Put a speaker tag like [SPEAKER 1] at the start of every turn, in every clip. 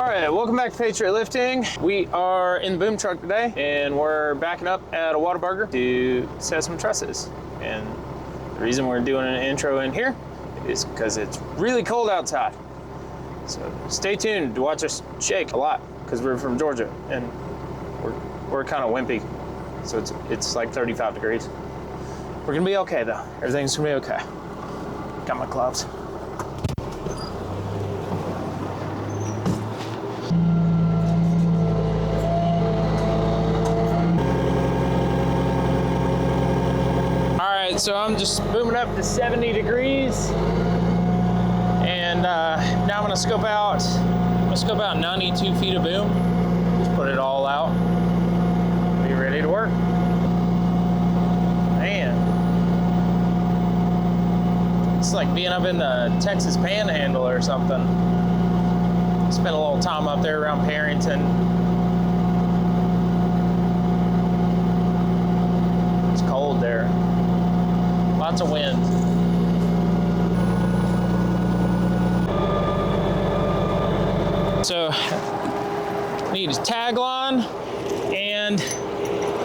[SPEAKER 1] All right, welcome back to Patriot Lifting. We are in the boom truck today, and we're backing up at a Whataburger to set some trusses. And the reason we're doing an intro in here is because it's really cold outside. So stay tuned to watch us shake a lot, because we're from Georgia, and we're kind of wimpy. So it's like 35 degrees. We're gonna be okay though. Everything's gonna be okay. Got my gloves. So I'm just booming up to 70 degrees, and now I'm gonna scope out 92 feet of boom. Just put it all out. Be ready to work. Man, it's like being up in the Texas Panhandle or something. Spent a little time up there around Perrington. It's cold there. Lots of wind. So, need a tag line, and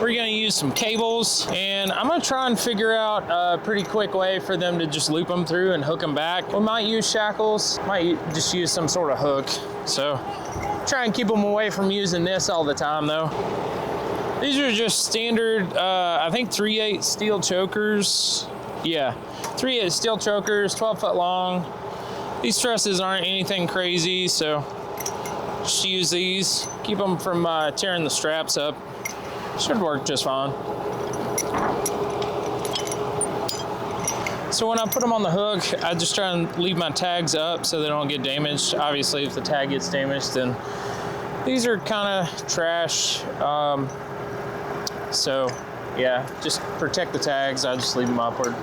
[SPEAKER 1] we're gonna use some cables, and I'm gonna try and figure out a pretty quick way for them to just loop them through and hook them back. We might use shackles, might just use some sort of hook. So, try and keep them away from using this all the time though. These are just standard, I think 3/8 steel chokers. Yeah, 3/8 steel chokers, 12 foot long. These trusses aren't anything crazy, so just use these. Keep them from tearing the straps up. Should work just fine. So when I put them on the hook, I just try and leave my tags up so they don't get damaged. Obviously, if the tag gets damaged, then these are kind of trash. So yeah, just protect the tags. I just leave them upward.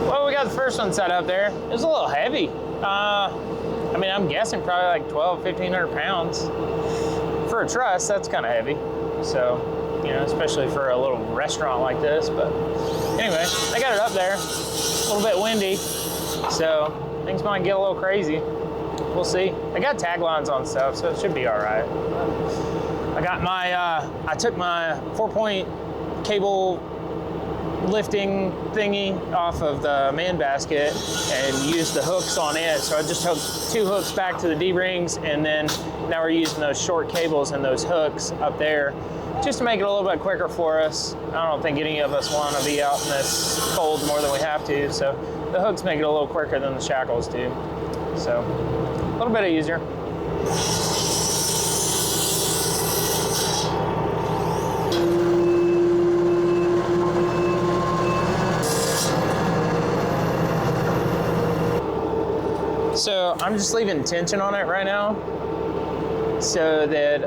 [SPEAKER 1] Well, we got the first one set up there. It was a little heavy. I mean, I'm guessing probably like 1,200–1,500 pounds. For a truss, that's kind of heavy. So, you know, especially for a little restaurant like this. But anyway, I got it up there. A little bit windy, so things might get a little crazy. We'll see. I got taglines on stuff, so it should be all right. I got my, I took my 4-point cable lifting thingy off of the man basket and used the hooks on it. So I just hooked 2 hooks back to the D-rings, and then now we're using those short cables and those hooks up there just to make it a little bit quicker for us. I don't think any of us want to be out in this cold more than we have to, so the hooks make it a little quicker than the shackles do. So a little bit easier. So I'm just leaving tension on it right now so that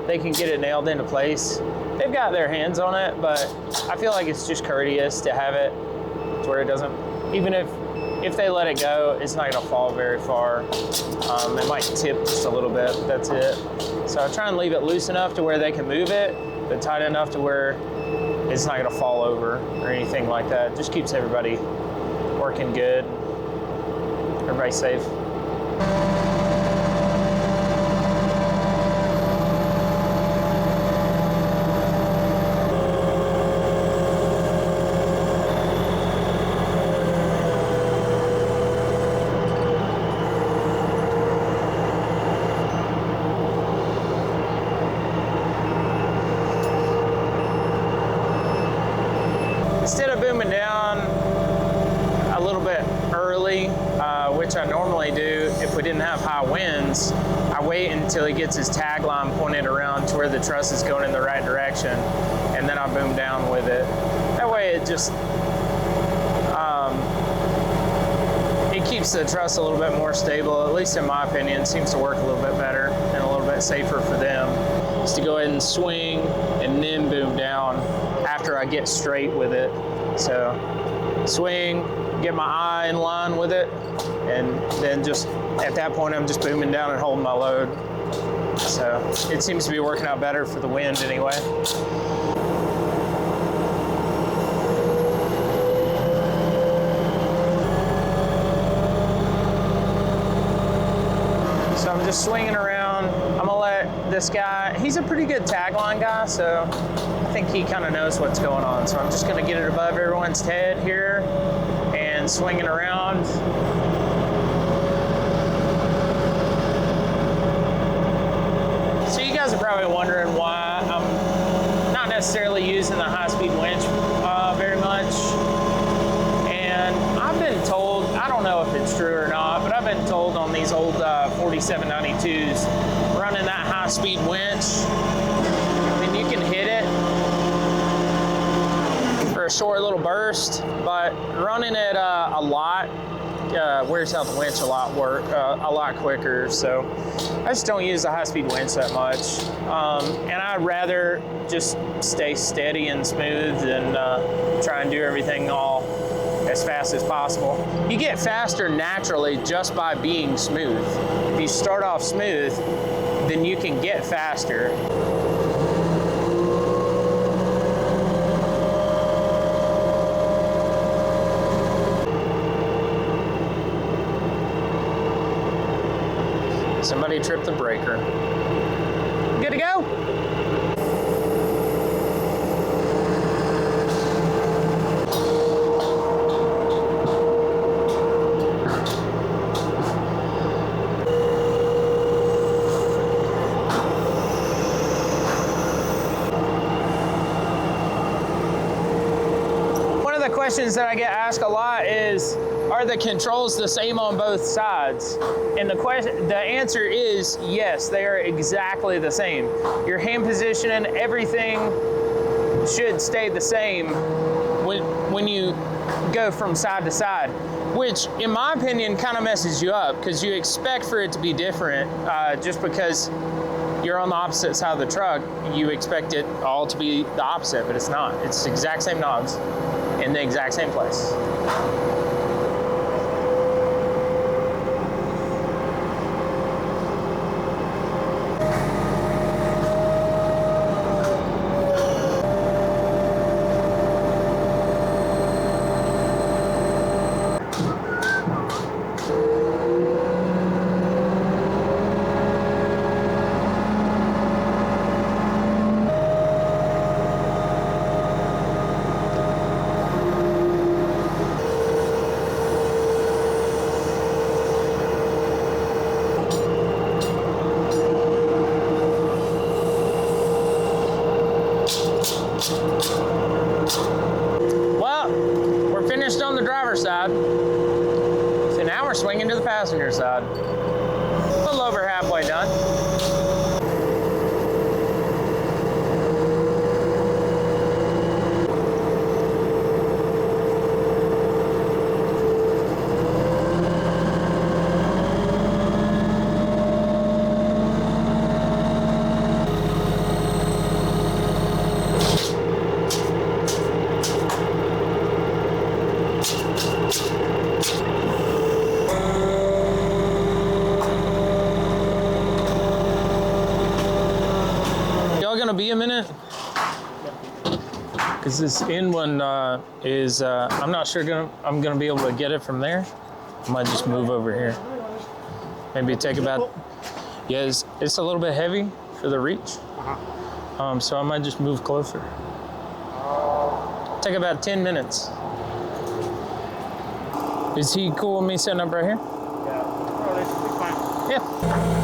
[SPEAKER 1] they can get it nailed into place. They've got their hands on it, but I feel like it's just courteous to have it to where it doesn't, even if they let it go, it's not gonna fall very far. It might tip just a little bit, but that's it. So I try and leave it loose enough to where they can move it, but tight enough to where it's not gonna fall over or anything like that. It just keeps everybody working good. Everybody's safe. Instead of booming down a little bit early, which I normally do if we didn't have high winds, I wait until he gets his tag line pointed around to where the truss is going in the right direction, and then I boom down with it. That way it just, it keeps the truss a little bit more stable, at least in my opinion. It seems to work a little bit better and a little bit safer for them. Is to go ahead and swing and then boom down after I get straight with it. So swing, get my eye in line with it, and then just at that point I'm just booming down and holding my load. So it seems to be working out better for the wind anyway. So I'm just swinging around. I'm gonna let this guy, he's a pretty good tagline guy, so I think he kind of knows what's going on. So I'm just gonna get it above everyone's head here and swinging around. So you guys are probably wondering why I'm not necessarily using the high-speed winch very much. And I've been told, I don't know if it's true or not, but I've been told on these old 4792s, running that high-speed winch, I mean, you can hit it for a short little burst, but running it a lot wears out the winch a lot quicker. So I just don't use the high-speed winch that much, and I'd rather just stay steady and smooth than try and do everything all as fast as possible. You get faster naturally just by being smooth. If you start off smooth, then you can get faster. Somebody tripped the breaker. Good to go? One of the questions that I get asked a lot is, are the controls the same on both sides? And the answer is yes, they are exactly the same. Your hand position and everything should stay the same when you go from side to side, which in my opinion kind of messes you up because you expect for it to be different just because you're on the opposite side of the truck. You expect it all to be the opposite, but it's not. It's the exact same knobs in the exact same place. Well, we're finished on the driver's side, so now we're swinging to the passenger side. A little over halfway done. Gonna be a minute because this end one is I'm not sure I'm gonna be able to get it from there. I might just move over here, maybe take about, yeah, it's a little bit heavy for the reach, so I might just move closer. Take about 10 minutes. Is he cool with me setting up right here?
[SPEAKER 2] Yeah, oh, that should be fine.
[SPEAKER 1] Yeah.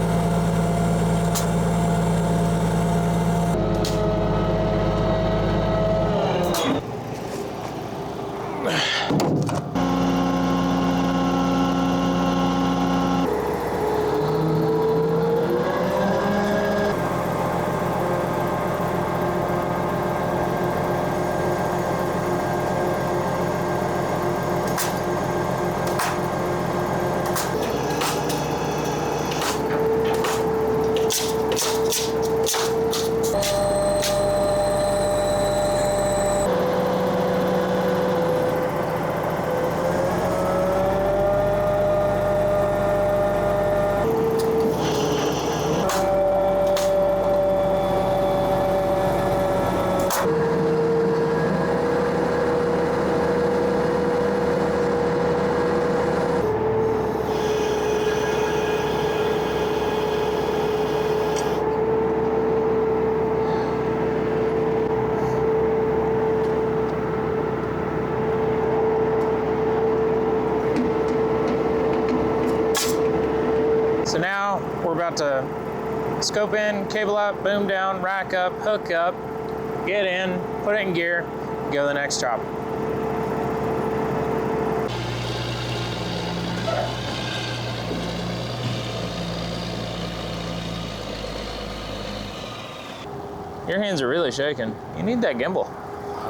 [SPEAKER 1] about to scope in, cable up, boom down, rack up, hook up, get in, put it in gear, go to the next job. Your hands are really shaking. You need that gimbal.